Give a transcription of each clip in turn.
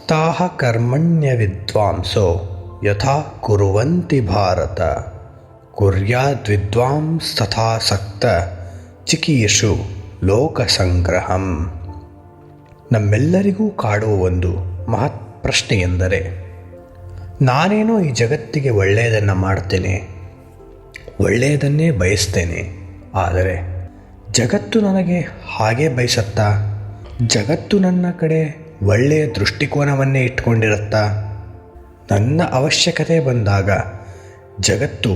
ಸಕ್ತಾಃ ಕರ್ಮಣ್ಯ ವಿದ್ವಾಂಸೋ ಯಥಾ ಕುರ್ವಂತಿ ಭಾರತ ಕುರ್ಯಾದ್ವಿದ್ವಾಂಸ್ತಥಾ ಸಕ್ತ ಚಿಕೀರ್ಷು ಲೋಕಸಂಗ್ರಹಂ. ನಮ್ಮೆಲ್ಲರಿಗೂ ಕಾಡುವ ಒಂದು ಮಹತ್ ಪ್ರಶ್ನೆ ಎಂದರೆ, ನಾನೇನೋ ಈ ಜಗತ್ತಿಗೆ ಒಳ್ಳೆಯದನ್ನು ಮಾಡ್ತೇನೆ, ಒಳ್ಳೆಯದನ್ನೇ ಬಯಸ್ತೇನೆ, ಆದರೆ ಜಗತ್ತು ನನಗೆ ಹಾಗೆ ಬಯಸತ್ತಾ? ಜಗತ್ತು ನನ್ನ ಕಡೆ ಒಳ್ಳೆಯ ದೃಷ್ಟಿಕೋನವನ್ನೇ ಇಟ್ಕೊಂಡಿರುತ್ತಾ? ನನ್ನ ಅವಶ್ಯಕತೆ ಬಂದಾಗ ಜಗತ್ತು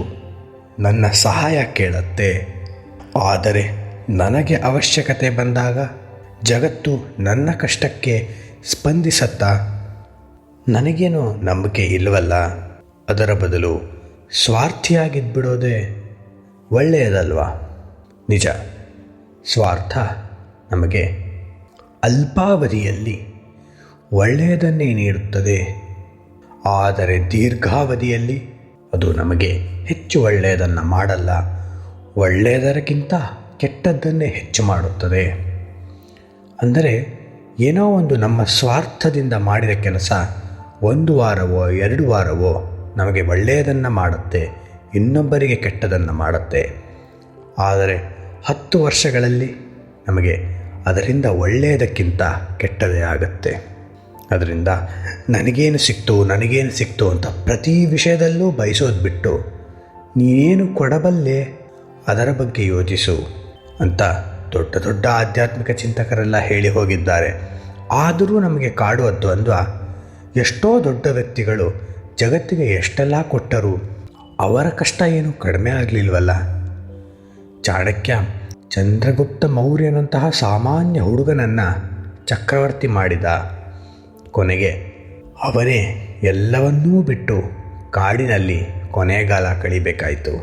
ನನ್ನ ಸಹಾಯ ಕೇಳುತ್ತೆ, ಆದರೆ ನನಗೆ ಅವಶ್ಯಕತೆ ಬಂದಾಗ ಜಗತ್ತು ನನ್ನ ಕಷ್ಟಕ್ಕೆ ಸ್ಪಂದಿಸತ್ತಾ? ನನಗೇನೋ ನಂಬಿಕೆ ಇಲ್ಲವಲ್ಲ. ಅದರ ಬದಲು ಸ್ವಾರ್ಥಿಯಾಗಿದ್ಬಿಡೋದೇ ಒಳ್ಳೆಯದಲ್ವಾ? ನಿಜ, ಸ್ವಾರ್ಥ ನಮಗೆ ಅಲ್ಪಾವಧಿಯಲ್ಲಿ ಒಳ್ಳೆಯದನ್ನೇ ನೀಡುತ್ತದೆ, ಆದರೆ ದೀರ್ಘಾವಧಿಯಲ್ಲಿ ಅದು ನಮಗೆ ಹೆಚ್ಚು ಒಳ್ಳೆಯದನ್ನು ಮಾಡಲ್ಲ, ಒಳ್ಳೆಯದಕ್ಕಿಂತ ಕೆಟ್ಟದ್ದನ್ನೇ ಹೆಚ್ಚು ಮಾಡುತ್ತದೆ. ಅಂದರೆ ಏನೋ ಒಂದು ನಮ್ಮ ಸ್ವಾರ್ಥದಿಂದ ಮಾಡಿದ ಕೆಲಸ 1 ವಾರವೋ 2 ವಾರವೋ ನಮಗೆ ಒಳ್ಳೆಯದನ್ನು ಮಾಡುತ್ತೆ, ಇನ್ನೊಬ್ಬರಿಗೆ ಕೆಟ್ಟದನ್ನು ಮಾಡುತ್ತೆ. ಆದರೆ 10 ವರ್ಷಗಳಲ್ಲಿ ನಮಗೆ ಅದರಿಂದ ಒಳ್ಳೆಯದಕ್ಕಿಂತ ಕೆಟ್ಟದೇ ಆಗುತ್ತೆ. ಅದರಿಂದ ನನಗೇನು ಸಿಕ್ತು ಅಂತ ಪ್ರತಿ ವಿಷಯದಲ್ಲೂ ಬಯಸೋದು ಬಿಟ್ಟು, ನೀನೇನು ಕೊಡಬಲ್ಲೆ ಅದರ ಬಗ್ಗೆ ಯೋಚಿಸು ಅಂತ ದೊಡ್ಡ ದೊಡ್ಡ ಆಧ್ಯಾತ್ಮಿಕ ಚಿಂತಕರೆಲ್ಲ ಹೇಳಿ ಹೋಗಿದ್ದಾರೆ. ಆದರೂ ನಮಗೆ ಕಾಡುವ ದ್ವಂದ್ವ, ಎಷ್ಟೋ ದೊಡ್ಡ ವ್ಯಕ್ತಿಗಳು ಜಗತ್ತಿಗೆ ಎಷ್ಟೆಲ್ಲ ಕೊಟ್ಟರೂ ಅವರ ಕಷ್ಟ ಏನು ಕಡಿಮೆ ಆಗಲಿಲ್ವಲ್ಲ. ಚಾಣಕ್ಯ ಚಂದ್ರಗುಪ್ತ ಮೌರ್ಯನಂತಹ ಸಾಮಾನ್ಯ ಹುಡುಗನನ್ನು ಚಕ್ರವರ್ತಿ ಮಾಡಿದ. ಕೊನೆಗೆ ಅವನೇ ಎಲ್ಲವನ್ನೂ ಬಿಟ್ಟು ಕಾಡಿನಲ್ಲಿ ಕೊನೆಗಾಲ ಕಳಿಬೇಕಾಯಿತು.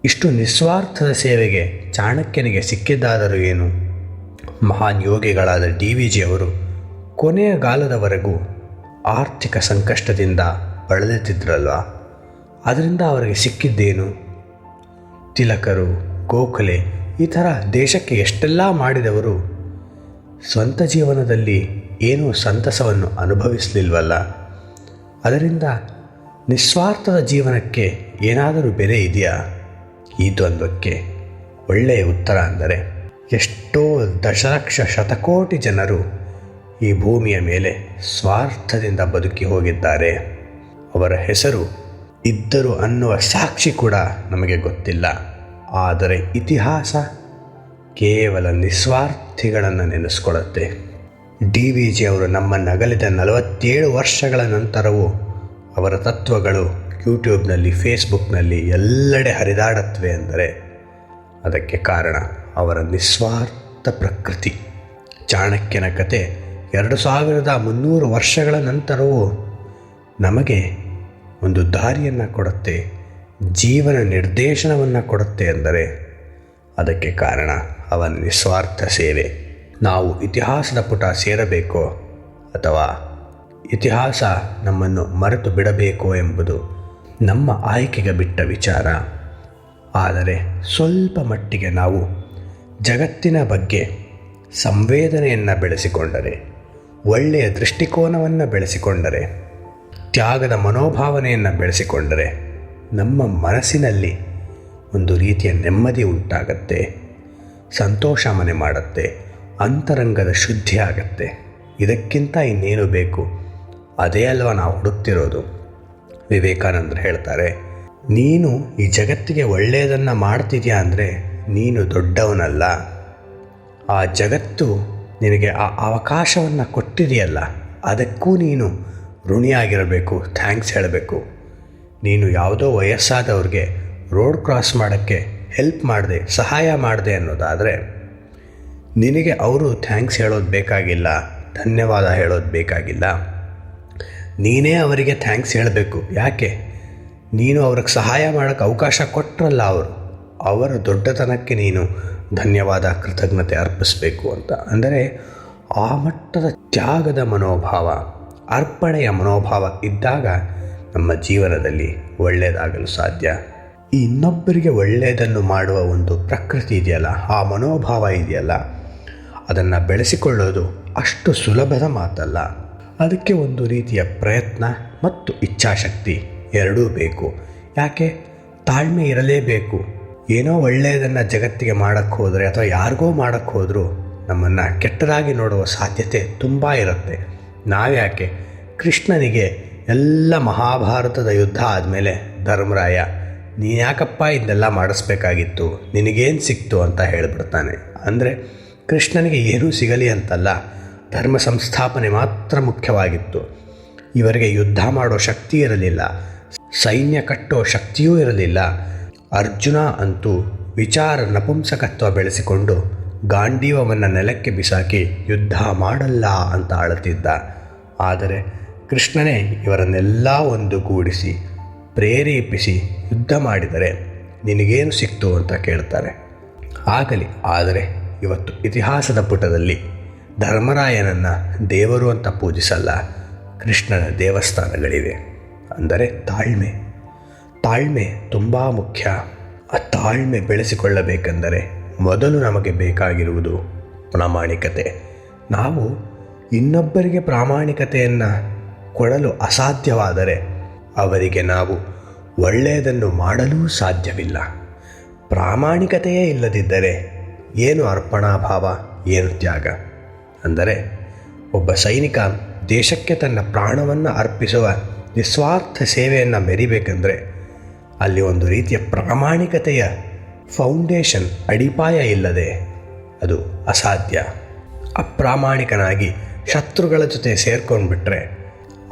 ಇಷ್ಟು ನಿಸ್ವಾರ್ಥದ ಸೇವೆಗೆ ಚಾಣಕ್ಯನಿಗೆ ಸಿಕ್ಕಿದ್ದಾದರೂ ಏನು? ಮಹಾನ್ ಯೋಗಿಗಳಾದ DVG ಅವರು ಕೊನೆಯ ಕಾಲದವರೆಗೂ ಆರ್ಥಿಕ ಸಂಕಷ್ಟದಿಂದ ಬಳಲುತ್ತಿದ್ರಲ್ವ, ಅದರಿಂದ ಅವರಿಗೆ ಸಿಕ್ಕಿದ್ದೇನು? ತಿಲಕರು, ಗೋಖಲೆ ಈ ಥರ ದೇಶಕ್ಕೆ ಎಷ್ಟೆಲ್ಲ ಮಾಡಿದವರು ಸ್ವಂತ ಜೀವನದಲ್ಲಿ ಏನೂ ಸಂತಸವನ್ನು ಅನುಭವಿಸಲಿಲ್ವಲ್ಲ. ಅದರಿಂದ ನಿಸ್ವಾರ್ಥದ ಜೀವನಕ್ಕೆ ಏನಾದರೂ ಬೆಲೆ ಇದೆಯಾ? ಈ ದ್ವಂದ್ವಕ್ಕೆ ಒಳ್ಳೆಯ ಉತ್ತರ ಅಂದರೆ, ಎಷ್ಟೋ ದಶಲಕ್ಷ ಶತಕೋಟಿ ಜನರು ಈ ಭೂಮಿಯ ಮೇಲೆ ಸ್ವಾರ್ಥದಿಂದ ಬದುಕಿ ಹೋಗಿದ್ದಾರೆ. ಅವರ ಹೆಸರು ಇದ್ದರು ಅನ್ನುವ ಸಾಕ್ಷಿ ಕೂಡ ನಮಗೆ ಗೊತ್ತಿಲ್ಲ. ಆದರೆ ಇತಿಹಾಸ ಕೇವಲ ನಿಸ್ವಾರ್ಥಿಗಳನ್ನು ನೆನೆಸ್ಕೊಳ್ಳುತ್ತೆ. DVG ಅವರು ನಮ್ಮನ್ನಗಲಿದ 47 ವರ್ಷಗಳ ನಂತರವೂ ಅವರ ತತ್ವಗಳು ಯೂಟ್ಯೂಬ್ನಲ್ಲಿ, ಫೇಸ್ಬುಕ್ನಲ್ಲಿ ಎಲ್ಲೆಡೆ ಹರಿದಾಡತ್ವೆ ಅಂದರೆ ಅದಕ್ಕೆ ಕಾರಣ ಅವರ ನಿಸ್ವಾರ್ಥ ಪ್ರಕೃತಿ. ಚಾಣಕ್ಯನ ಕತೆ 2300 ವರ್ಷಗಳ ನಂತರವೂ ನಮಗೆ ಒಂದು ದಾರಿಯನ್ನು ಕೊಡುತ್ತೆ, ಜೀವನ ನಿರ್ದೇಶನವನ್ನು ಕೊಡುತ್ತೆ ಅಂದರೆ ಅದಕ್ಕೆ ಕಾರಣ ಅವನ ನಿಸ್ವಾರ್ಥ ಸೇವೆ. ನಾವು ಇತಿಹಾಸದ ಪುಟ ಸೇರಬೇಕೋ ಅಥವಾ ಇತಿಹಾಸ ನಮ್ಮನ್ನು ಮರೆತು ಬಿಡಬೇಕೋ ಎಂಬುದು ನಮ್ಮ ಆಯ್ಕೆಗೆ ಬಿಟ್ಟ ವಿಚಾರ. ಆದರೆ ಸ್ವಲ್ಪ ಮಟ್ಟಿಗೆ ನಾವು ಜಗತ್ತಿನ ಬಗ್ಗೆ ಸಂವೇದನೆಯನ್ನು ಬೆಳೆಸಿಕೊಂಡರೆ, ಒಳ್ಳೆಯ ದೃಷ್ಟಿಕೋನವನ್ನು ಬೆಳೆಸಿಕೊಂಡರೆ, ತ್ಯಾಗದ ಮನೋಭಾವನೆಯನ್ನು ಬೆಳೆಸಿಕೊಂಡರೆ ನಮ್ಮ ಮನಸ್ಸಿನಲ್ಲಿ ಒಂದು ರೀತಿಯ ನೆಮ್ಮದಿ ಉಂಟಾಗತ್ತೆ, ಸಂತೋಷ ಮನೆ ಮಾಡುತ್ತೆ, ಅಂತರಂಗದ ಶುದ್ಧಿ ಆಗತ್ತೆ. ಇದಕ್ಕಿಂತ ಇನ್ನೇನು ಬೇಕು? ಅದೇ ಅಲ್ವಾ ನಾವು ಹುಡುಕ್ತಿರೋದು. ವಿವೇಕಾನಂದರು ಹೇಳ್ತಾರೆ, ನೀನು ಈ ಜಗತ್ತಿಗೆ ಒಳ್ಳೆಯದನ್ನು ಮಾಡ್ತಿದ್ಯಾ ಅಂದರೆ ನೀನು ದೊಡ್ಡವನಲ್ಲ, ಆ ಜಗತ್ತು ನಿನಗೆ ಆ ಅವಕಾಶವನ್ನು ಕೊಟ್ಟಿದೆಯಲ್ಲ, ಅದಕ್ಕೂ ನೀನು ಋಣಿಯಾಗಿರಬೇಕು, ಥ್ಯಾಂಕ್ಸ್ ಹೇಳಬೇಕು. ನೀನು ಯಾವುದೋ ವಯಸ್ಸಾದವ್ರಿಗೆ ರೋಡ್ ಕ್ರಾಸ್ ಮಾಡೋಕ್ಕೆ ಹೆಲ್ಪ್ ಮಾಡಿದೆ, ಸಹಾಯ ಮಾಡಿದೆ ಅನ್ನೋದಾದರೆ ನಿನಗೆ ಅವರು ಥ್ಯಾಂಕ್ಸ್ ಹೇಳೋದು ಬೇಕಾಗಿಲ್ಲ, ಧನ್ಯವಾದ ಹೇಳೋದು ಬೇಕಾಗಿಲ್ಲ. ನೀನೇ ಅವರಿಗೆ ಥ್ಯಾಂಕ್ಸ್ ಹೇಳಬೇಕು. ಯಾಕೆ? ನೀನು ಅವ್ರಿಗೆ ಸಹಾಯ ಮಾಡೋಕ್ಕೆ ಅವಕಾಶ ಕೊಟ್ಟರಲ್ಲ ಅವರ ದೊಡ್ಡತನಕ್ಕೆ ನೀನು ಧನ್ಯವಾದ, ಕೃತಜ್ಞತೆ ಅರ್ಪಿಸಬೇಕು ಅಂತ. ಅಂದರೆ ಆ ಮಟ್ಟದ ತ್ಯಾಗದ ಮನೋಭಾವ, ಅರ್ಪಣೆಯ ಮನೋಭಾವ ಇದ್ದಾಗ ನಮ್ಮ ಜೀವನದಲ್ಲಿ ಒಳ್ಳೆಯದಾಗಲು ಸಾಧ್ಯ. ಈ ಇನ್ನೊಬ್ಬರಿಗೆ ಒಳ್ಳೆಯದನ್ನು ಮಾಡುವ ಒಂದು ಪ್ರಕೃತಿ ಇದೆಯಲ್ಲ, ಆ ಮನೋಭಾವ ಇದೆಯಲ್ಲ, ಅದನ್ನು ಬೆಳೆಸಿಕೊಳ್ಳೋದು ಅಷ್ಟು ಸುಲಭದ ಮಾತಲ್ಲ. ಅದಕ್ಕೆ ಒಂದು ರೀತಿಯ ಪ್ರಯತ್ನ ಮತ್ತು ಇಚ್ಛಾಶಕ್ತಿ ಎರಡೂ ಬೇಕು. ಯಾಕೆ? ತಾಳ್ಮೆ ಇರಲೇಬೇಕು. ಏನೋ ಒಳ್ಳೆಯದನ್ನು ಜಗತ್ತಿಗೆ ಮಾಡೋಕ್ಕೆ ಹೋದರೆ ಅಥವಾ ಯಾರಿಗೋ ಮಾಡೋಕ್ಕೆ ಹೋದರೂ ನಮ್ಮನ್ನು ಕೆಟ್ಟದಾಗಿ ನೋಡುವ ಸಾಧ್ಯತೆ ತುಂಬ ಇರುತ್ತೆ. ನಾವ್ಯಾಕೆ ಕೃಷ್ಣನಿಗೆ ಎಲ್ಲ ಮಹಾಭಾರತದ ಯುದ್ಧ ಆದಮೇಲೆ ಧರ್ಮರಾಯ, ನೀನು ಯಾಕಪ್ಪ ಇದನ್ನೆಲ್ಲ ಮಾಡಿಸ್ಬೇಕಾಗಿತ್ತು, ನಿನಗೇನು ಸಿಕ್ತು ಅಂತ ಹೇಳಿಬಿಡ್ತಾನೆ. ಅಂದರೆ ಕೃಷ್ಣನಿಗೆ ಏನೂ ಸಿಗಲಿ ಅಂತಲ್ಲ, ಧರ್ಮ ಸಂಸ್ಥಾಪನೆ ಮಾತ್ರ ಮುಖ್ಯವಾಗಿತ್ತು. ಇವರಿಗೆ ಯುದ್ಧ ಮಾಡೋ ಶಕ್ತಿ ಇರಲಿಲ್ಲ, ಸೈನ್ಯ ಕಟ್ಟೋ ಶಕ್ತಿಯೂ ಇರಲಿಲ್ಲ. ಅರ್ಜುನ ಅಂತೂ ವಿಚಾರ ನಪುಂಸಕತ್ವ ಬೆಳೆಸಿಕೊಂಡು ಗಾಂಡೀವವನ್ನು ನೆಲಕ್ಕೆ ಬಿಸಾಕಿ ಯುದ್ಧ ಮಾಡಲ್ಲ ಅಂತ ಅಳುತ್ತಿದ್ದ. ಆದರೆ ಕೃಷ್ಣನೇ ಇವರನ್ನೆಲ್ಲ ಒಂದುಗೂಡಿಸಿ ಪ್ರೇರೇಪಿಸಿ ಯುದ್ಧ ಮಾಡಿದರೆ ನಿನಗೇನು ಸಿಕ್ತು ಅಂತ ಕೇಳ್ತಾರೆ. ಆಗಲಿ, ಆದರೆ ಇವತ್ತು ಇತಿಹಾಸದ ಪುಟದಲ್ಲಿ ಧರ್ಮರಾಯನನ್ನು ದೇವರು ಅಂತ ಪೂಜಿಸಲ್ಲ, ಕೃಷ್ಣನ ದೇವಸ್ಥಾನಗಳಿವೆ. ಅಂದರೆ ತಾಳ್ಮೆ ತುಂಬ ಮುಖ್ಯ. ಆ ತಾಳ್ಮೆ ಬೆಳೆಸಿಕೊಳ್ಳಬೇಕೆಂದರೆ ಮೊದಲು ನಮಗೆ ಬೇಕಾಗಿರುವುದು ಪ್ರಾಮಾಣಿಕತೆ. ನಾವು ಇನ್ನೊಬ್ಬರಿಗೆ ಪ್ರಾಮಾಣಿಕತೆಯನ್ನು ಕೊಡಲು ಅಸಾಧ್ಯವಾದರೆ ಅವರಿಗೆ ನಾವು ಒಳ್ಳೆಯದನ್ನು ಮಾಡಲೂ ಸಾಧ್ಯವಿಲ್ಲ. ಪ್ರಾಮಾಣಿಕತೆಯೇ ಇಲ್ಲದಿದ್ದರೆ ಏನು ಅರ್ಪಣಾಭಾವ, ಏನು ತ್ಯಾಗ? ಅಂದರೆ ಒಬ್ಬ ಸೈನಿಕ ದೇಶಕ್ಕೆ ತನ್ನ ಪ್ರಾಣವನ್ನು ಅರ್ಪಿಸುವ ನಿಸ್ವಾರ್ಥ ಸೇವೆಯನ್ನು ಮೆರಿಬೇಕೆಂದರೆ ಅಲ್ಲಿ ಒಂದು ರೀತಿಯ ಪ್ರಾಮಾಣಿಕತೆಯ ಫೌಂಡೇಶನ್, ಅಡಿಪಾಯ ಇಲ್ಲದೆ ಅದು ಅಸಾಧ್ಯ. ಅಪ್ರಾಮಾಣಿಕನಾಗಿ ಶತ್ರುಗಳ ಜೊತೆ ಸೇರ್ಕೊಂಡ್ಬಿಟ್ರೆ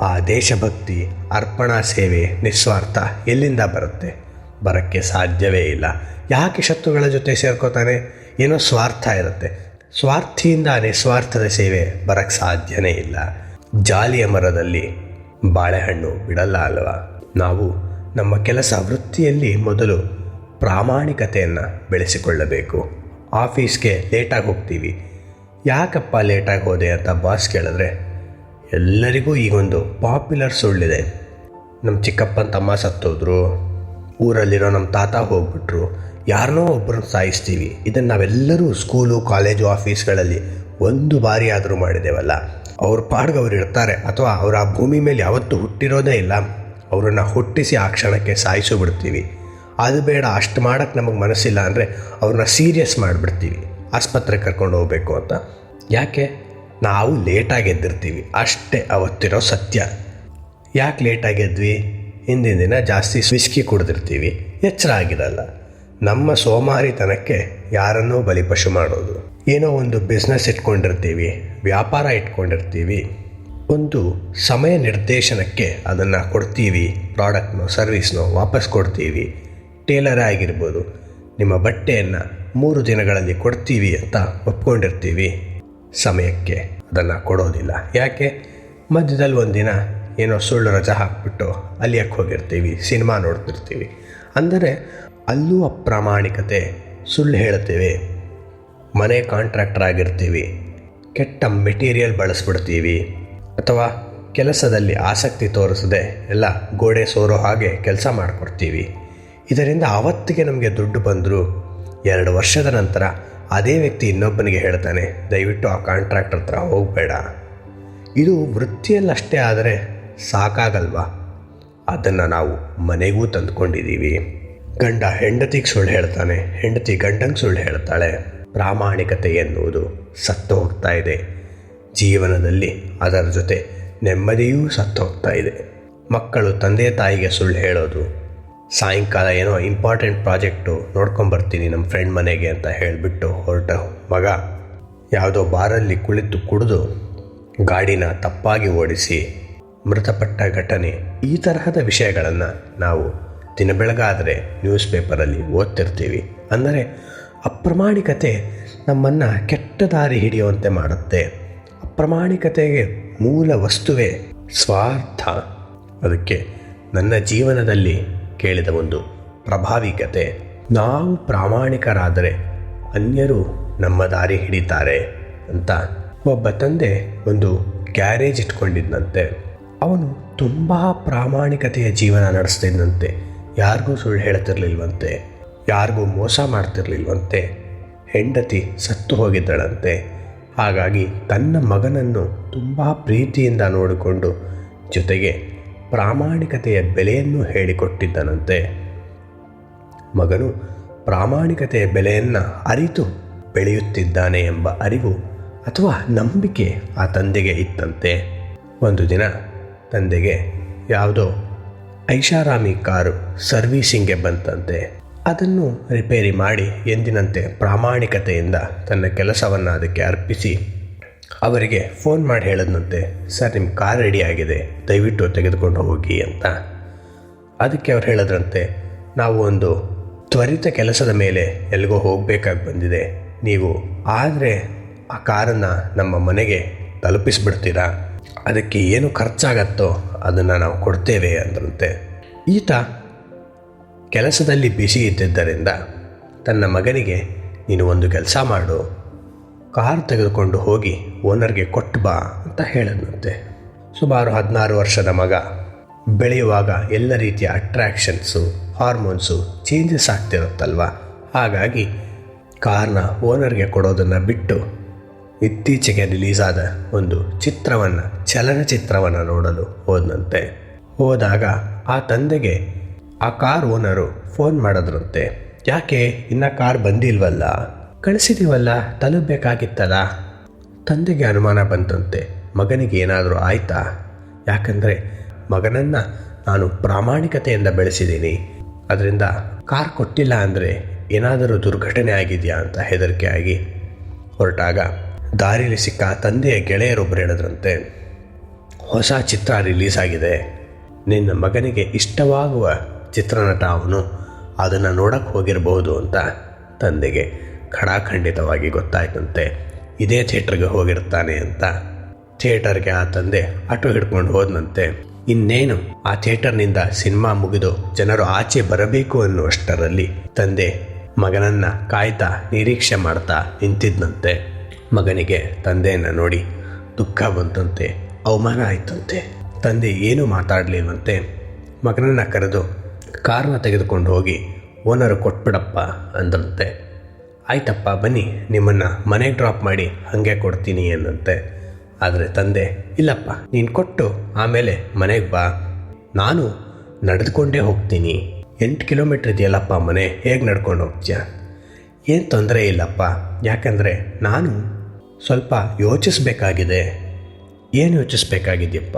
ಆ ದೇಶಭಕ್ತಿ, ಅರ್ಪಣಾ ಸೇವೆ, ನಿಸ್ವಾರ್ಥ ಎಲ್ಲಿಂದ ಬರೋಕ್ಕೆ ಸಾಧ್ಯವೇ ಇಲ್ಲ. ಯಾಕೆ ಶತ್ರುಗಳ ಜೊತೆ ಸೇರ್ಕೋತಾನೆ? ಏನೋ ಸ್ವಾರ್ಥ ಇರುತ್ತೆ. ಸ್ವಾರ್ಥಿಯಿಂದ ನಿಸ್ವಾರ್ಥದ ಸೇವೆ ಬರೋಕ್ಕೆ ಸಾಧ್ಯನೇ ಇಲ್ಲ. ಜಾಲಿಯ ಮರದಲ್ಲಿ ಬಾಳೆಹಣ್ಣು ಬಿಡಲ್ಲ ಅಲ್ವಾ? ನಾವು ನಮ್ಮ ಕೆಲಸ ವೃತ್ತಿಯಲ್ಲಿ ಮೊದಲು ಪ್ರಾಮಾಣಿಕತೆಯನ್ನು ಬೆಳೆಸಿಕೊಳ್ಳಬೇಕು. ಆಫೀಸ್ಗೆ ಲೇಟಾಗಿ ಹೋಗ್ತೀವಿ. ಯಾಕಪ್ಪ ಲೇಟಾಗಿ ಹೋದೆ ಅಂತ ಬಾಸ್ ಕೇಳಿದ್ರೆ ಎಲ್ಲರಿಗೂ ಈಗೊಂದು ಪಾಪ್ಯುಲರ್ ಸುಳ್ಳಿದೆ. ನಮ್ಮ ಚಿಕ್ಕಪ್ಪನ ತಮ್ಮ ಸತ್ತೋದ್ರು, ಊರಲ್ಲಿರೋ ನಮ್ಮ ತಾತ ಹೋಗ್ಬಿಟ್ರು, ಯಾರನ್ನೋ ಒಬ್ಬರನ್ನ ಸಾಯಿಸ್ತೀವಿ. ಇದನ್ನು ನಾವೆಲ್ಲರೂ ಸ್ಕೂಲು, ಕಾಲೇಜು, ಆಫೀಸ್ಗಳಲ್ಲಿ ಒಂದು ಬಾರಿ ಆದರೂ ಮಾಡಿದ್ದೇವಲ್ಲ. ಅವ್ರ ಪಾಡ್ಗೆ ಅವ್ರು ಇರ್ತಾರೆ, ಅಥವಾ ಅವ್ರು ಆ ಭೂಮಿ ಮೇಲೆ ಯಾವತ್ತೂ ಹುಟ್ಟಿರೋದೇ ಇಲ್ಲ, ಅವರನ್ನು ಹುಟ್ಟಿಸಿ ಆ ಕ್ಷಣಕ್ಕೆ ಸಾಯಿಸು ಬಿಡ್ತೀವಿ. ಅದು ಬೇಡ, ಅಷ್ಟು ಮಾಡೋಕ್ಕೆ ನಮಗೆ ಮನಸ್ಸಿಲ್ಲ ಅಂದರೆ ಅವ್ರನ್ನ ಸೀರಿಯಸ್ ಮಾಡಿಬಿಡ್ತೀವಿ, ಆಸ್ಪತ್ರೆಗೆ ಕರ್ಕೊಂಡು ಹೋಗಬೇಕು ಅಂತ. ಯಾಕೆ? ನಾವು ಲೇಟಾಗಿ ಎದ್ದಿರ್ತೀವಿ, ಅಷ್ಟೇ ಅವತ್ತಿರೋ ಸತ್ಯ. ಯಾಕೆ ಲೇಟಾಗಿ ಎದ್ವಿ? ಹಿಂದಿನ ದಿನ ಜಾಸ್ತಿ ವಿಸ್ಕಿ ಕುಡಿದಿರ್ತೀವಿ, ಎಚ್ಚರ ಆಗಿರಲ್ಲ. ನಮ್ಮ ಸೋಮಾರಿತನಕ್ಕೆ ಯಾರನ್ನೋ ಬಲಿಪಶು ಮಾಡೋದು. ಏನೋ ಒಂದು ಬಿಸ್ನೆಸ್ ಇಟ್ಕೊಂಡಿರ್ತೀವಿ, ವ್ಯಾಪಾರ ಇಟ್ಕೊಂಡಿರ್ತೀವಿ, ಒಂದು ಸಮಯ ನಿರ್ದೇಶನಕ್ಕೆ ಅದನ್ನು ಕೊಡ್ತೀವಿ, ಪ್ರಾಡಕ್ಟ್ನೋ ಸರ್ವಿಸ್ನೋ ವಾಪಸ್ ಕೊಡ್ತೀವಿ. ಟೇಲರೇ ಆಗಿರ್ಬೋದು, ನಿಮ್ಮ ಬಟ್ಟೆಯನ್ನು 3 ದಿನಗಳಲ್ಲಿ ಕೊಡ್ತೀವಿ ಅಂತ ಒಪ್ಕೊಂಡಿರ್ತೀವಿ. ಸಮಯಕ್ಕೆ ಅದನ್ನು ಕೊಡೋದಿಲ್ಲ. ಯಾಕೆ? ಮಧ್ಯದಲ್ಲಿ ಒಂದಿನ ಏನೋ ಸುಳ್ಳು ರಜೆ ಹಾಕ್ಬಿಟ್ಟು ಅಲ್ಲಿಯಕ್ಕೆ ಹೋಗಿರ್ತೀವಿ, ಸಿನಿಮಾ ನೋಡ್ತಿರ್ತೀವಿ. ಅಂದರೆ ಅಲ್ಲೂ ಅಪ್ರಾಮಾಣಿಕತೆ. ಸುಳ್ಳು ಹೇಳ್ತೇವೆ, ಮನೆ ಕಾಂಟ್ರಾಕ್ಟರ್ ಆಗಿರ್ತೀವಿ, ಕೆಟ್ಟ ಮೆಟೀರಿಯಲ್ ಬಳಸ್ಬಿಡ್ತೀವಿ, ಅಥವಾ ಕೆಲಸದಲ್ಲಿ ಆಸಕ್ತಿ ತೋರಿಸದೆ ಎಲ್ಲ ಗೋಡೆ ಸೋರೋ ಹಾಗೆ ಕೆಲಸ ಮಾಡಿಕೊಡ್ತೀವಿ. ಇದರಿಂದ ಆವತ್ತಿಗೆ ನಮಗೆ ದುಡ್ಡು ಬಂದರೂ 2 ವರ್ಷದ ನಂತರ ಅದೇ ವ್ಯಕ್ತಿ ಇನ್ನೊಬ್ಬನಿಗೆ ಹೇಳ್ತಾನೆ, ದಯವಿಟ್ಟು ಆ ಕಾಂಟ್ರಾಕ್ಟರ್ ಹತ್ರ ಹೋಗಬೇಡ. ಇದು ವೃತ್ತಿಯಲ್ಲಷ್ಟೇ ಆದರೆ ಸಾಕಾಗಲ್ವಾ? ಅದನ್ನು ನಾವು ಮನೆಗೂ ತಂದುಕೊಂಡಿದ್ದೀವಿ. ಗಂಡ ಹೆಂಡತಿಗೆ ಸುಳ್ಳು ಹೇಳ್ತಾನೆ, ಹೆಂಡತಿ ಗಂಡಂಗೆ ಸುಳ್ಳು ಹೇಳ್ತಾಳೆ. ಪ್ರಾಮಾಣಿಕತೆ ಎನ್ನುವುದು ಸತ್ತು ಹೋಗ್ತಾ ಇದೆ. ಜೀವನದಲ್ಲಿ ಅದರ ಜೊತೆ ನೆಮ್ಮದಿಯೂ ಸತ್ತು ಹೋಗ್ತಾ ಇದೆ. ಮಕ್ಕಳು ತಂದೆ ತಾಯಿಗೆ ಸುಳ್ಳು ಹೇಳೋದು, ಸಾಯಂಕಾಲ ಏನೋ ಇಂಪಾರ್ಟೆಂಟ್ ಪ್ರಾಜೆಕ್ಟು ನೋಡ್ಕೊಂಬರ್ತೀನಿ ನಮ್ಮ ಫ್ರೆಂಡ್ ಮನೆಗೆ ಅಂತ ಹೇಳಿಬಿಟ್ಟು ಹೊರಟ ಮಗ ಯಾವುದೋ ಬಾರಲ್ಲಿ ಕುಡಿದು ಗಾಡಿನ ತಪ್ಪಾಗಿ ಓಡಿಸಿ ಮೃತಪಟ್ಟ ಘಟನೆ. ಈ ತರಹದ ವಿಷಯಗಳನ್ನು ನಾವು ದಿನ ಬೆಳಗಾದರೆ ನ್ಯೂಸ್ ಪೇಪರಲ್ಲಿ ಓದ್ತಿರ್ತೀವಿ. ಅಂದರೆ ಅಪ್ರಾಮಾಣಿಕತೆ ನಮ್ಮನ್ನು ಕೆಟ್ಟ ದಾರಿ ಹಿಡಿಯುವಂತೆ ಮಾಡುತ್ತೆ. ಅಪ್ರಾಮಾಣಿಕತೆಗೆ ಮೂಲ ವಸ್ತುವೇ ಸ್ವಾರ್ಥ. ಅದಕ್ಕೆ ನನ್ನ ಜೀವನದಲ್ಲಿ ಕೇಳಿದ ಒಂದು ಪ್ರಭಾವಿ ಕತೆ, ನಾವು ಪ್ರಾಮಾಣಿಕರಾದರೆ ಅನ್ಯರು ನಮ್ಮ ದಾರಿ ಹಿಡಿತಾರೆ ಅಂತ. ಒಬ್ಬ ತಂದೆ ಒಂದು ಗ್ಯಾರೇಜ್ ಇಟ್ಕೊಂಡಿದ್ದಂತೆ. ಅವನು ತುಂಬ ಪ್ರಾಮಾಣಿಕತೆಯ ಜೀವನ ನಡೆಸ್ತಿದ್ದಂತೆ. ಯಾರಿಗೂ ಸುಳ್ಳು ಹೇಳ್ತಿರ್ಲಿಲ್ವಂತೆ, ಯಾರಿಗೂ ಮೋಸ ಮಾಡ್ತಿರ್ಲಿಲ್ವಂತೆ. ಹೆಂಡತಿ ಸತ್ತು ಹೋಗಿದ್ದಳಂತೆ. ಹಾಗಾಗಿ ತನ್ನ ಮಗನನ್ನು ತುಂಬ ಪ್ರೀತಿಯಿಂದ ನೋಡಿಕೊಂಡು ಜೊತೆಗೆ ಪ್ರಾಮಾಣಿಕತೆಯ ಬೆಲೆಯನ್ನು ಹೇಳಿಕೊಟ್ಟಿದ್ದನಂತೆ. ಮಗನು ಪ್ರಾಮಾಣಿಕತೆಯ ಬೆಲೆಯನ್ನು ಅರಿತು ಬೆಳೆಯುತ್ತಿದ್ದಾನೆ ಎಂಬ ಅರಿವು ಅಥವಾ ನಂಬಿಕೆ ಆ ತಂದೆಗೆ ಇತ್ತಂತೆ. ಒಂದು ದಿನ ತಂದೆಗೆ ಯಾವುದೋ ಐಷಾರಾಮಿ ಕಾರು ಸರ್ವೀಸಿಂಗ್ಗೆ ಬಂತಂತೆ. ಅದನ್ನು ರಿಪೇರಿ ಮಾಡಿ ಎಂದಿನಂತೆ ಪ್ರಾಮಾಣಿಕತೆಯಿಂದ ತನ್ನ ಕೆಲಸವನ್ನು ಅದಕ್ಕೆ ಅರ್ಪಿಸಿ ಅವರಿಗೆ ಫೋನ್ ಮಾಡಿ ಹೇಳಿದಂತೆ, ಸರ್ ನಿಮ್ಮ ಕಾರ್ ರೆಡಿಯಾಗಿದೆ, ದಯವಿಟ್ಟು ತೆಗೆದುಕೊಂಡು ಹೋಗಿ ಅಂತ. ಅದಕ್ಕೆ ಅವ್ರು ಹೇಳಿದ್ರಂತೆ, ನಾವು ಒಂದು ತ್ವರಿತ ಕೆಲಸದ ಮೇಲೆ ಎಲ್ಲಿಗೋ ಹೋಗಬೇಕಾಗಿ ಬಂದಿದೆ, ನೀವು ಆದರೆ ಆ ಕಾರನ್ನು ನಮ್ಮ ಮನೆಗೆ ತಲುಪಿಸ್ಬಿಡ್ತೀರಾ, ಅದಕ್ಕೆ ಏನು ಖರ್ಚಾಗತ್ತೋ ಅದನ್ನು ನಾವು ಕೊಡ್ತೇವೆ ಅಂದ್ರಂತೆ. ಈತ ಕೆಲಸದಲ್ಲಿ ಬಿಸಿ ಇದ್ದಿದ್ದರಿಂದ ತನ್ನ ಮಗನಿಗೆ, ನೀನು ಒಂದು ಕೆಲಸ ಮಾಡು, ಕಾರ್ ತೆಗೆದುಕೊಂಡು ಹೋಗಿ ಓನರ್ಗೆ ಕೊಟ್ಟು ಬಾ ಅಂತ ಹೇಳಿದಂತೆ. ಸುಮಾರು 16 ವರ್ಷದ ಮಗ ಬೆಳೆಯುವಾಗ ಎಲ್ಲ ರೀತಿಯ ಅಟ್ರ್ಯಾಕ್ಷನ್ಸು, ಹಾರ್ಮೋನ್ಸು ಚೇಂಜಸ್ ಆಗ್ತಿರುತ್ತಲ್ವ. ಹಾಗಾಗಿ ಕಾರ್ನ ಓನರ್ಗೆ ಕೊಡೋದನ್ನು ಬಿಟ್ಟು ಇತ್ತೀಚೆಗೆ ರಿಲೀಸ್ ಆದ ಒಂದು ಚಲನಚಿತ್ರವನ್ನು ನೋಡಲು ಹೋದಂತೆ. ಹೋದಾಗ ಆ ತಂದೆಗೆ ಆ ಕಾರ್ ಓನರು ಫೋನ್ ಮಾಡಿದ್ರಂತೆ, ಯಾಕೆ ಇನ್ನು ಕಾರ್ ಬಂದಿಲ್ವಲ್ಲ, ಕಳಿಸಿದೀವಲ್ಲ, ತಲುಪಬೇಕಾಗಿತ್ತಲ್ಲ. ತಂದೆಗೆ ಅನುಮಾನ ಬಂತಂತೆ, ಮಗನಿಗೆ ಏನಾದರೂ ಆಯಿತಾ, ಯಾಕಂದರೆ ಮಗನನ್ನು ನಾನು ಪ್ರಾಮಾಣಿಕತೆಯಿಂದ ಬೆಳೆಸಿದ್ದೀನಿ, ಅದರಿಂದ ಕಾರ್ ಕೊಟ್ಟಿಲ್ಲ ಅಂದರೆ ಏನಾದರೂ ದುರ್ಘಟನೆ ಆಗಿದೆಯಾ ಅಂತ ಹೆದರಿಕೆ ಆಗಿ ಹೊರಟಾಗ ದಾರಿಲಿ ಸಿಕ್ಕ ತಂದೆಯ ಗೆಳೆಯರೊಬ್ಬರು ಹೇಳಿದ್ರಂತೆ, ಹೊಸ ಚಿತ್ರ ರಿಲೀಸ್ ಆಗಿದೆ, ನಿನ್ನ ಮಗನಿಗೆ ಇಷ್ಟವಾಗುವ ಚಿತ್ರನಟ ಅವನು, ಅದನ್ನು ನೋಡಕ್ಕೆ ಹೋಗಿರಬಹುದು ಅಂತ. ತಂದೆಗೆ ಖಡಾಖಂಡಿತವಾಗಿ ಗೊತ್ತಾಯ್ತಂತೆ ಇದೇ ಥಿಯೇಟ್ರಿಗೆ ಹೋಗಿರ್ತಾನೆ ಅಂತ. ಥಿಯೇಟರ್ಗೆ ಆ ತಂದೆ ಆಟೋ ಹಿಡ್ಕೊಂಡು ಹೋದನಂತೆ. ಇನ್ನೇನು ಆ ಥಿಯೇಟರ್ನಿಂದ ಸಿನಿಮಾ ಮುಗಿದು ಜನರು ಆಚೆ ಬರಬೇಕು ಅನ್ನುವಷ್ಟರಲ್ಲಿ ತಂದೆ ಮಗನನ್ನು ಕಾಯ್ತಾ ನಿರೀಕ್ಷೆ ಮಾಡ್ತಾ ನಿಂತಿದ್ದಂತೆ. ಮಗನಿಗೆ ತಂದೆಯನ್ನು ನೋಡಿ ದುಃಖ ಬಂತಂತೆ, ಅವಮಾನ ಆಯ್ತಂತೆ. ತಂದೆ ಏನೂ ಮಾತಾಡಲಿಲ್ವಂತೆ. ಮಗನನ್ನು ಕರೆದು ಕಾರ್ನ ತೆಗೆದುಕೊಂಡು ಹೋಗಿ ಓನರು ಕೊಟ್ಬಿಡಪ್ಪ ಅಂದ್ರಂತೆ. ಆಯ್ತಪ್ಪ ಬನ್ನಿ, ನಿಮ್ಮನ್ನು ಮನೆಗೆ ಡ್ರಾಪ್ ಮಾಡಿ ಹಾಗೆ ಕೊಡ್ತೀನಿ ಎಂದಂತೆ. ಆದರೆ ತಂದೆ, ಇಲ್ಲಪ್ಪ ನೀನು ಕೊಟ್ಟು ಆಮೇಲೆ ಮನೆಗೆ ಬಾ, ನಾನು ನಡೆದುಕೊಂಡೇ ಹೋಗ್ತೀನಿ, 8 ಕಿಲೋಮೀಟ್ರ್ ಇದೆಯಲ್ಲಪ್ಪ ಮನೆ, ಹೇಗೆ ನಡ್ಕೊಂಡು ಹೋಗ್ತೀಯ, ಏನು ತೊಂದರೆ ಇಲ್ಲಪ್ಪ, ಯಾಕಂದರೆ ನಾನು ಸ್ವಲ್ಪ ಯೋಚಿಸಬೇಕಾಗಿದೆ. ಏನು ಯೋಚಿಸ್ಬೇಕಾಗಿದೆಯಪ್ಪ,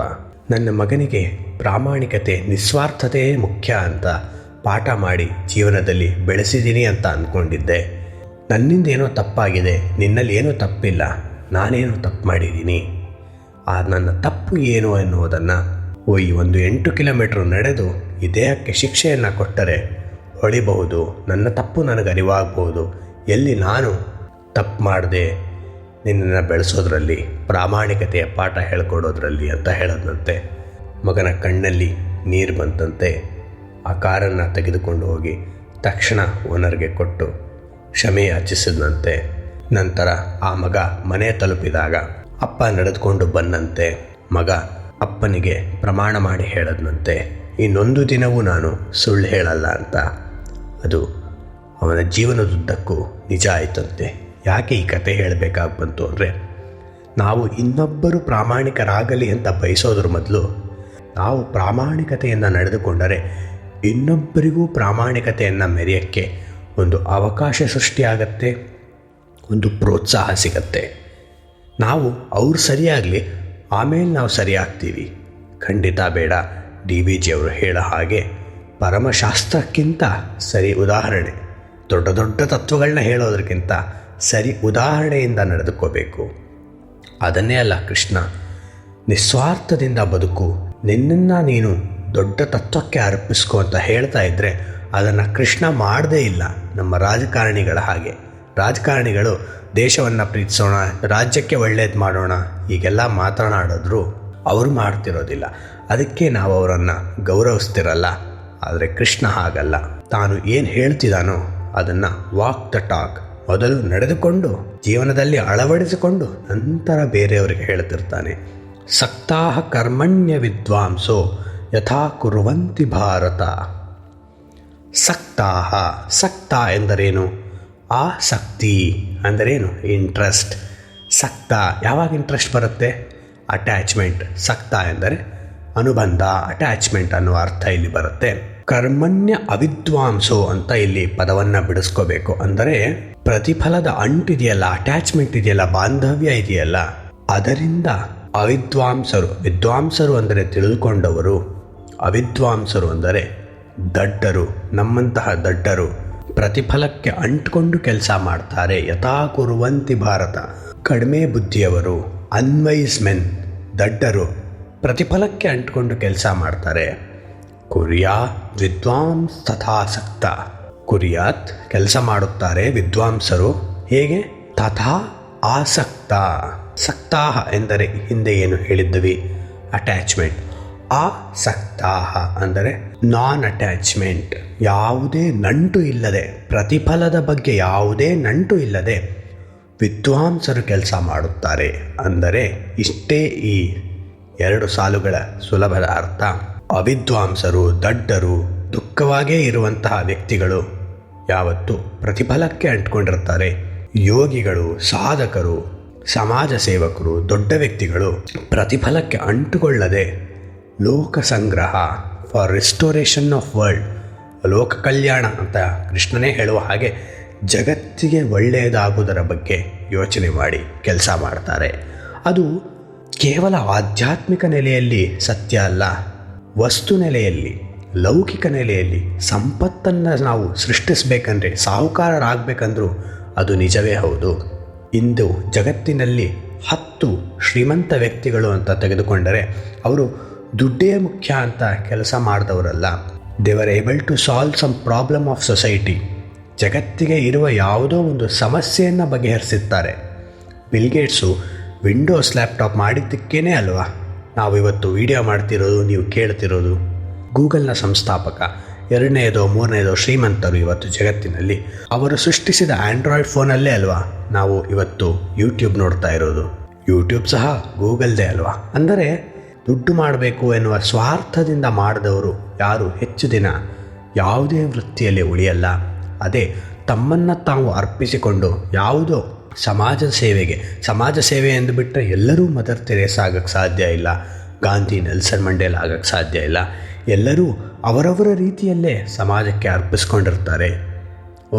ನನ್ನ ಮಗನಿಗೆ ಪ್ರಾಮಾಣಿಕತೆ, ನಿಸ್ವಾರ್ಥತೆಯೇ ಮುಖ್ಯ ಅಂತ ಪಾಠ ಮಾಡಿ ಜೀವನದಲ್ಲಿ ಬೆಳೆಸಿದ್ದೀನಿ ಅಂತ ಅಂದ್ಕೊಂಡಿದ್ದೆ. ನನ್ನಿಂದ ಏನೋ ತಪ್ಪಾಗಿದೆ, ನಿನ್ನಲ್ಲಿ ಏನೂ ತಪ್ಪಿಲ್ಲ, ನಾನೇನೋ ತಪ್ಪು ಮಾಡಿದ್ದೀನಿ. ಆ ನನ್ನ ತಪ್ಪು ಏನು ಎನ್ನುವುದನ್ನು ಈ ಒಂದು 8 ಕಿಲೋಮೀಟ್ರ್ ನಡೆದು ಈ ದೇಹಕ್ಕೆ ಶಿಕ್ಷೆಯನ್ನು ಕೊಟ್ಟರೆ ಹೊಳಿಬಹುದು, ನನ್ನ ತಪ್ಪು ನನಗೆ ಅರಿವಾಗಬಹುದು, ಎಲ್ಲಿ ನಾನು ತಪ್ಪು ಮಾಡಿದೆ ನಿನ್ನನ್ನು ಬೆಳೆಸೋದ್ರಲ್ಲಿ, ಪ್ರಾಮಾಣಿಕತೆಯ ಪಾಠ ಹೇಳ್ಕೊಡೋದ್ರಲ್ಲಿ ಅಂತ ಹೇಳೋದಂತೆ. ಮಗನ ಕಣ್ಣಲ್ಲಿ ನೀರು ಬಂತಂತೆ. ಆ ಕಾರನ್ನು ತೆಗೆದುಕೊಂಡು ಹೋಗಿ ತಕ್ಷಣ ಓನರ್ಗೆ ಕೊಟ್ಟು ಕ್ಷಮೆ ಯಾಚಿಸಿದಂತೆ. ನಂತರ ಆ ಮಗ ಮನೆ ತಲುಪಿದಾಗ ಅಪ್ಪ ನಡೆದುಕೊಂಡು ಬಂದಂತೆ. ಮಗ ಅಪ್ಪನಿಗೆ ಪ್ರಮಾಣ ಮಾಡಿ ಹೇಳದಂತೆ, ಇನ್ನೊಂದು ದಿನವೂ ನಾನು ಸುಳ್ಳು ಹೇಳಲ್ಲ ಅಂತ. ಅದು ಅವನ ಜೀವನದುದ್ದಕ್ಕೂ ನಿಜ ಆಯಿತಂತೆ. ಯಾಕೆ ಈ ಕತೆ ಹೇಳಬೇಕಾಗಿ ಬಂತು ಅಂದರೆ, ನಾವು ಇನ್ನೊಬ್ಬರು ಪ್ರಾಮಾಣಿಕರಾಗಲಿ ಅಂತ ಬಯಸೋದ್ರ ಮೊದಲು ನಾವು ಪ್ರಾಮಾಣಿಕತೆಯಿಂದ ನಡೆದುಕೊಂಡರೆ ಇನ್ನೊಬ್ಬರಿಗೂ ಪ್ರಾಮಾಣಿಕತೆಯನ್ನು ಮೆರೆಯೋಕ್ಕೆ ಒಂದು ಅವಕಾಶ ಸೃಷ್ಟಿಯಾಗತ್ತೆ, ಒಂದು ಪ್ರೋತ್ಸಾಹ ಸಿಗತ್ತೆ. ನಾವು ಅವ್ರು ಸರಿಯಾಗಲಿ, ಆಮೇಲೆ ನಾವು ಸರಿಯಾಗ್ತೀವಿ, ಖಂಡಿತ ಬೇಡ. DBG ಅವರು ಹೇಳೋ ಹಾಗೆ ಪರಮಶಾಸ್ತ್ರಕ್ಕಿಂತ ಸರಿ ಉದಾಹರಣೆ, ದೊಡ್ಡ ದೊಡ್ಡ ತತ್ವಗಳನ್ನ ಹೇಳೋದಕ್ಕಿಂತ ಸರಿ ಉದಾಹರಣೆಯಿಂದ ನಡೆದುಕೋಬೇಕು. ಅದನ್ನೇ ಅಲ್ಲ ಕೃಷ್ಣ, ನಿಸ್ವಾರ್ಥದಿಂದ ಬದುಕು, ನಿನ್ನನ್ನು ನೀನು ದೊಡ್ಡ ತತ್ವಕ್ಕೆ ಅರ್ಪಿಸ್ಕೊ ಅಂತ ಹೇಳ್ತಾ ಇದ್ದರೆ ಅದನ್ನು ಕೃಷ್ಣ ಮಾಡದೇ ಇಲ್ಲ. ನಮ್ಮ ರಾಜಕಾರಣಿಗಳ ಹಾಗೆ, ರಾಜಕಾರಣಿಗಳು ದೇಶವನ್ನು ಪ್ರೀತಿಸೋಣ, ರಾಜ್ಯಕ್ಕೆ ಒಳ್ಳೇದು ಮಾಡೋಣ ಹೀಗೆಲ್ಲ ಮಾತನಾಡಿದ್ರು ಅವರು ಮಾಡ್ತಿರೋದಿಲ್ಲ. ಅದಕ್ಕೆ ನಾವು ಅವರನ್ನು ಗೌರವಿಸ್ತಿರಲ್ಲ. ಆದರೆ ಕೃಷ್ಣ ಹಾಗಲ್ಲ. ತಾನು ಏನು ಹೇಳ್ತಿದ್ದಾನೋ ಅದನ್ನು ವಾಕ್ ದ ಟಾಕ್, ಮೊದಲು ನಡೆದುಕೊಂಡು ಜೀವನದಲ್ಲಿ ಅಳವಡಿಸಿಕೊಂಡು ನಂತರ ಬೇರೆಯವರಿಗೆ ಹೇಳ್ತಿರ್ತಾನೆ. ಸಕ್ತಾಹ ಕರ್ಮಣ್ಯ ವಿದ್ವಾಂಸೋ ಯಥಾ ಕುರುವಂತಿ ಭಾರತ. ಸಕ್ತಾಹ, ಸಕ್ತ ಎಂದರೇನು? ಆಸಕ್ತಿ ಅಂದರೇನು? ಇಂಟ್ರೆಸ್ಟ್. ಸಕ್ತ ಯಾವಾಗ ಇಂಟ್ರೆಸ್ಟ್ ಬರುತ್ತೆ? ಅಟ್ಯಾಚ್ಮೆಂಟ್. ಸಕ್ತ ಎಂದರೆ ಅನುಬಂಧ, ಅಟ್ಯಾಚ್ಮೆಂಟ್ ಅನ್ನುವ ಅರ್ಥ ಇಲ್ಲಿ ಬರುತ್ತೆ. ಕರ್ಮಣ್ಯ ಅವಿದ್ವಾಂಸೋ ಅಂತ ಇಲ್ಲಿ ಪದವನ್ನು ಬಿಡಿಸ್ಕೋಬೇಕು. ಅಂದರೆ ಪ್ರತಿಫಲದ ಅಂಟಿದೆಯಲ್ಲ, ಅಟ್ಯಾಚ್ಮೆಂಟ್ ಇದೆಯಲ್ಲ, ಬಾಂಧವ್ಯ ಇದೆಯಲ್ಲ, ಅದರಿಂದ ಅವಿದ್ವಾಂಸರು. ವಿದ್ವಾಂಸರು ಅಂದರೆ ತಿಳಿದುಕೊಂಡವರು, ಅವಿದ್ವಾಂಸರು ಅಂದರೆ ದಡ್ಡರು. ನಮ್ಮಂತಹ ದಡ್ಡರು ಪ್ರತಿಫಲಕ್ಕೆ ಅಂಟ್ಕೊಂಡು ಕೆಲಸ ಮಾಡ್ತಾರೆ. ಯಥಾ ಕುರುವಂತಿ ಭಾರತ. ಕಡಿಮೆ ಬುದ್ಧಿಯವರು, ಅನ್ವೈಸ್ ಮೆನ್, ದಡ್ಡರು ಪ್ರತಿಫಲಕ್ಕೆ ಅಂಟ್ಕೊಂಡು ಕೆಲಸ ಮಾಡ್ತಾರೆ. ಕುರ್ಯಾತ್ ವಿದ್ವಾಂಸ್ ತಥಾಸಕ್ತ. ಕುರ್ಯಾತ್ ಕೆಲಸ ಮಾಡುತ್ತಾರೆ ವಿದ್ವಾಂಸರು. ಹೇಗೆ? ತಥಾ ಆಸಕ್ತ. ಸಕ್ತಾಹ ಎಂದರೆ ಹಿಂದೆ ಏನು ಹೇಳಿದ್ವಿ, ಅಟ್ಯಾಚ್ಮೆಂಟ್. ಆಸಕ್ತಾಹ ಅಂದರೆ ನಾನ್ ಅಟ್ಯಾಚ್ಮೆಂಟ್, ಯಾವುದೇ ನಂಟು ಇಲ್ಲದೆ, ಪ್ರತಿಫಲದ ಬಗ್ಗೆ ಯಾವುದೇ ನಂಟು ಇಲ್ಲದೆ ವಿದ್ವಾಂಸರು ಕೆಲಸ ಮಾಡುತ್ತಾರೆ. ಅಂದರೆ ಇಷ್ಟೇ ಈ 2 ಸಾಲುಗಳ ಸುಲಭದ ಅರ್ಥ. ಅವಿದ್ವಾಂಸರು, ದಡ್ಡರು, ದುಃಖವಾಗೇ ಇರುವಂತಹ ವ್ಯಕ್ತಿಗಳು ಯಾವತ್ತು ಪ್ರತಿಫಲಕ್ಕೆ ಅಂಟ್ಕೊಂಡಿರ್ತಾರೆ. ಯೋಗಿಗಳು, ಸಾಧಕರು, ಸಮಾಜ ಸೇವಕರು, ದೊಡ್ಡ ವ್ಯಕ್ತಿಗಳು ಪ್ರತಿಫಲಕ್ಕೆ ಅಂಟುಕೊಳ್ಳದೆ ಲೋಕ ಸಂಗ್ರಹ, ಫಾರ್ ರಿಸ್ಟೋರೇಷನ್ ಆಫ್ ವರ್ಲ್ಡ್, ಲೋಕ ಕಲ್ಯಾಣ ಅಂತ ಕೃಷ್ಣನೇ ಹೇಳುವ ಹಾಗೆ ಜಗತ್ತಿಗೆ ಒಳ್ಳೆಯದಾಗುವುದರ ಬಗ್ಗೆ ಯೋಚನೆ ಮಾಡಿ ಕೆಲಸ ಮಾಡ್ತಾರೆ. ಅದು ಕೇವಲ ಆಧ್ಯಾತ್ಮಿಕ ನೆಲೆಯಲ್ಲಿ ಸತ್ಯ ಅಲ್ಲ, ವಸ್ತು ನೆಲೆಯಲ್ಲಿ, ಲೌಕಿಕ ನೆಲೆಯಲ್ಲಿ ಸಂಪತ್ತನ್ನು ನಾವು ಸೃಷ್ಟಿಸಬೇಕಂದ್ರೆ, ಸಾಹುಕಾರರಾಗಬೇಕಂದ್ರೂ ಅದು ನಿಜವೇ ಹೌದು. ಇಂದು ಜಗತ್ತಿನಲ್ಲಿ 10 ಶ್ರೀಮಂತ ವ್ಯಕ್ತಿಗಳು ಅಂತ ತೆಗೆದುಕೊಂಡರೆ ಅವರು ದುಡ್ಡೇ ಮುಖ್ಯ ಅಂತ ಕೆಲಸ ಮಾಡಿದವರಲ್ಲ. They were able to solve some problem of society. ಜಗತ್ತಿಗೆ ಇರುವ ಯಾವುದೋ ಒಂದು ಸಮಸ್ಯೆಯನ್ನು ಬಗೆಹರಿಸುತ್ತಾರೆ. ಬಿಲ್ಗೇಟ್ಸು ವಿಂಡೋಸ್ ಲ್ಯಾಪ್ಟಾಪ್ ಮಾಡಿದ್ದಕ್ಕೇ ಅಲ್ವಾ ನಾವು ಇವತ್ತು ವಿಡಿಯೋ ಮಾಡ್ತಿರೋದು, ನೀವು ಕೇಳ್ತಿರೋದು. ಗೂಗಲ್ನ ಸಂಸ್ಥಾಪಕ, 2ನೇದೋ 3ನೇದೋ ಶ್ರೀಮಂತರು ಇವತ್ತು ಜಗತ್ತಿನಲ್ಲಿ. ಅವರು ಸೃಷ್ಟಿಸಿದ ಆಂಡ್ರಾಯ್ಡ್ ಫೋನಲ್ಲೇ ಅಲ್ವಾ ನಾವು ಇವತ್ತು ಯೂಟ್ಯೂಬ್ ನೋಡ್ತಾ ಇರೋದು. ಯೂಟ್ಯೂಬ್ ಸಹ ಗೂಗಲ್ದೇ ಅಲ್ವಾ. ಅಂದರೆ ದುಡ್ಡು ಮಾಡಬೇಕು ಎನ್ನುವ ಸ್ವಾರ್ಥದಿಂದ ಮಾಡಿದವರು ಯಾರು ಹೆಚ್ಚು ದಿನ ಯಾವುದೇ ವೃತ್ತಿಯಲ್ಲಿ ಉಳಿಯಲ್ಲ. ಅದೇ ತಮ್ಮನ್ನು ತಾವು ಅರ್ಪಿಸಿಕೊಂಡು ಯಾವುದೋ ಸಮಾಜ ಸೇವೆಗೆ, ಸಮಾಜ ಸೇವೆ ಎಂದು ಬಿಟ್ಟರೆ ಎಲ್ಲರೂ ಮದರ್ ತೆರೇಸಾ ಆಗೋಕ್ಕೆ ಸಾಧ್ಯ ಇಲ್ಲ, ಗಾಂಧಿ, ನೆಲ್ಸನ್ ಮಂಡೇಲಾ ಆಗೋಕ್ಕೆ ಸಾಧ್ಯ ಇಲ್ಲ. ಎಲ್ಲರೂ ಅವರವರ ರೀತಿಯಲ್ಲೇ ಸಮಾಜಕ್ಕೆ ಅರ್ಪಿಸ್ಕೊಂಡಿರ್ತಾರೆ.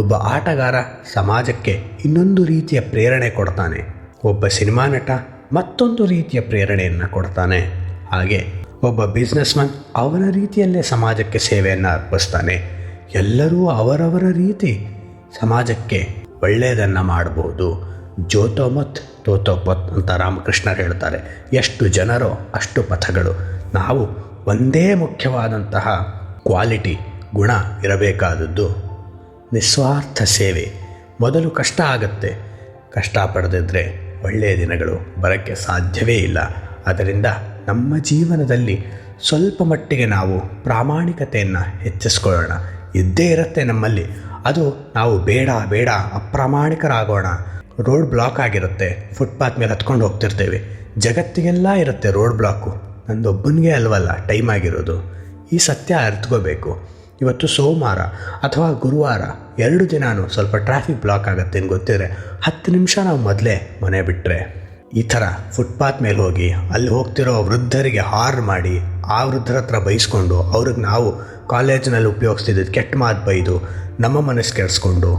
ಒಬ್ಬ ಆಟಗಾರ ಸಮಾಜಕ್ಕೆ ಇನ್ನೊಂದು ರೀತಿಯ ಪ್ರೇರಣೆ ಕೊಡ್ತಾನೆ, ಒಬ್ಬ ಸಿನಿಮಾ ನಟ ಮತ್ತೊಂದು ರೀತಿಯ ಪ್ರೇರಣೆಯನ್ನು ಕೊಡ್ತಾನೆ. ಹಾಗೆ ಒಬ್ಬ ಬಿಸ್ನೆಸ್ಮನ್ ಅವನ ರೀತಿಯಲ್ಲೇ ಸಮಾಜಕ್ಕೆ ಸೇವೆಯನ್ನು ಅರ್ಪಿಸ್ತಾನೆ. ಎಲ್ಲರೂ ಅವರವರ ರೀತಿ ಸಮಾಜಕ್ಕೆ ಒಳ್ಳೆಯದನ್ನು ಮಾಡಬಹುದು. ಜೋತೋಮತ್ ತೋತೋಪತ್ ಅಂತ ರಾಮಕೃಷ್ಣರು ಹೇಳ್ತಾರೆ. ಎಷ್ಟು ಜನರೋ ಅಷ್ಟು ಪಥಗಳು. ನಾವು ಒಂದೇ ಮುಖ್ಯವಾದಂತಹ ಕ್ವಾಲಿಟಿ, ಗುಣ ಇರಬೇಕಾದದ್ದು ನಿಸ್ವಾರ್ಥ ಸೇವೆ. ಮೊದಲು ಕಷ್ಟ ಆಗುತ್ತೆ, ಕಷ್ಟಪಡದಿದ್ದರೆ ಒಳ್ಳೆಯ ದಿನಗಳು ಬರೋಕ್ಕೆ ಸಾಧ್ಯವೇ ಇಲ್ಲ. ಅದರಿಂದ ನಮ್ಮ ಜೀವನದಲ್ಲಿ ಸ್ವಲ್ಪ ಮಟ್ಟಿಗೆ ನಾವು ಪ್ರಾಮಾಣಿಕತೆಯನ್ನು ಹೆಚ್ಚಿಸ್ಕೊಳ್ಳೋಣ. ಇದ್ದೇ ಇರುತ್ತೆ ನಮ್ಮಲ್ಲಿ. ಅದು ನಾವು ಬೇಡ ಅಪ್ರಾಮಾಣಿಕರಾಗೋಣ. ರೋಡ್ ಬ್ಲಾಕ್ ಆಗಿರುತ್ತೆ, ಫುಟ್ಪಾತ್ ಮೇಲೆ ಹತ್ಕೊಂಡು ಹೋಗ್ತಿರ್ತೇವೆ. ಜಗತ್ತಿಗೆಲ್ಲ ಇರುತ್ತೆ ರೋಡ್ ಬ್ಲಾಕು, ನಂದೊಬ್ಬನಿಗೆ ಅಲ್ವಲ್ಲ ಟೈಮ್ ಆಗಿರೋದು. ಈ ಸತ್ಯ ಅರ್ಥಕೋಬೇಕು. ಇವತ್ತು ಸೋಮವಾರ ಅಥವಾ ಗುರುವಾರ 2 ದಿನಾನು ಸ್ವಲ್ಪ ಟ್ರಾಫಿಕ್ ಬ್ಲಾಕ್ ಆಗುತ್ತೆ ಅಂತ ಗೊತ್ತಿದ್ರೆ 10 ನಿಮಿಷ ನಾವು ಮೊದಲೇ ಮನೆ ಬಿಟ್ಟರೆ, ಈ ಥರ ಫುಟ್ಪಾತ್ ಮೇಲೆ ಹೋಗಿ ಅಲ್ಲಿ ಹೋಗ್ತಿರೋ ವೃದ್ಧರಿಗೆ ಹಾರ್ನ್ ಮಾಡಿ, ಆ ವೃದ್ಧರ ಹತ್ರ ಬೈಸ್ಕೊಂಡು, ಅವ್ರಿಗೆ ನಾವು ಕಾಲೇಜಿನಲ್ಲಿ ಉಪಯೋಗಿಸ್ತಿದ್ದು ಕೆಟ್ಟ ಮಾತು ಬೈದು ನಮ್ಮ ಮನಸ್ಸು ಕೆಡಿಸ್ಕೊಂಡು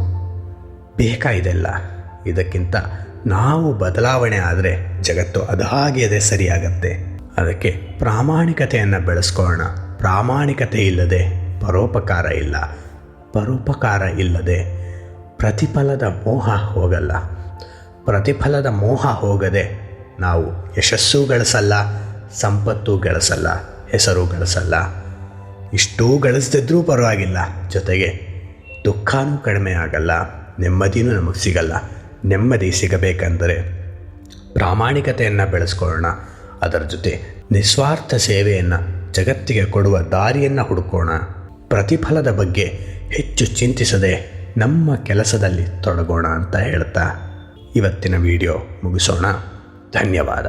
ಬೇಕಾಯಿದೆಲ್ಲ. ಇದಕ್ಕಿಂತ ನಾವು ಬದಲಾವಣೆ ಆದರೆ ಜಗತ್ತು ಅದು ಹಾಗೆ ಅದೇ ಸರಿಯಾಗತ್ತೆ. ಅದಕ್ಕೆ ಪ್ರಾಮಾಣಿಕತೆಯನ್ನು ಬೆಳೆಸ್ಕೊಳ್ಳೋಣ. ಪ್ರಾಮಾಣಿಕತೆ ಇಲ್ಲದೆ ಪರೋಪಕಾರ ಇಲ್ಲ, ಪರೋಪಕಾರ ಇಲ್ಲದೆ ಪ್ರತಿಫಲದ ಮೋಹ ಹೋಗಲ್ಲ. ಪ್ರತಿಫಲದ ಮೋಹ ಹೋಗದೆ ನಾವು ಯಶಸ್ಸು ಗಳಿಸಲ್ಲ, ಸಂಪತ್ತು ಗಳಿಸಲ್ಲ, ಹೆಸರು ಗಳಿಸಲ್ಲ. ಇಷ್ಟೂ ಗಳಿಸ್ದಿದ್ರೂ ಪರವಾಗಿಲ್ಲ, ಜೊತೆಗೆ ದುಃಖನೂ ಕಡಿಮೆ ಆಗಲ್ಲ, ನೆಮ್ಮದಿನೂ ನಮಗೆ ಸಿಗಲ್ಲ. ನೆಮ್ಮದಿ ಸಿಗಬೇಕೆಂದರೆ ಪ್ರಾಮಾಣಿಕತೆಯನ್ನು ಬೆಳೆಸ್ಕೊಳ್ಳೋಣ. ಅದರ ಜೊತೆ ನಿಸ್ವಾರ್ಥ ಸೇವೆಯನ್ನು ಜಗತ್ತಿಗೆ ಕೊಡುವ ದಾರಿಯನ್ನು ಹುಡುಕೋಣ. ಪ್ರತಿಫಲದ ಬಗ್ಗೆ ಹೆಚ್ಚು ಚಿಂತಿಸದೆ ನಮ್ಮ ಕೆಲಸದಲ್ಲಿ ತೊಡಗೋಣ ಅಂತ ಹೇಳ್ತಾ ಇವತ್ತಿನ ವಿಡಿಯೋ ಮುಗಿಸೋಣ. ಧನ್ಯವಾದ.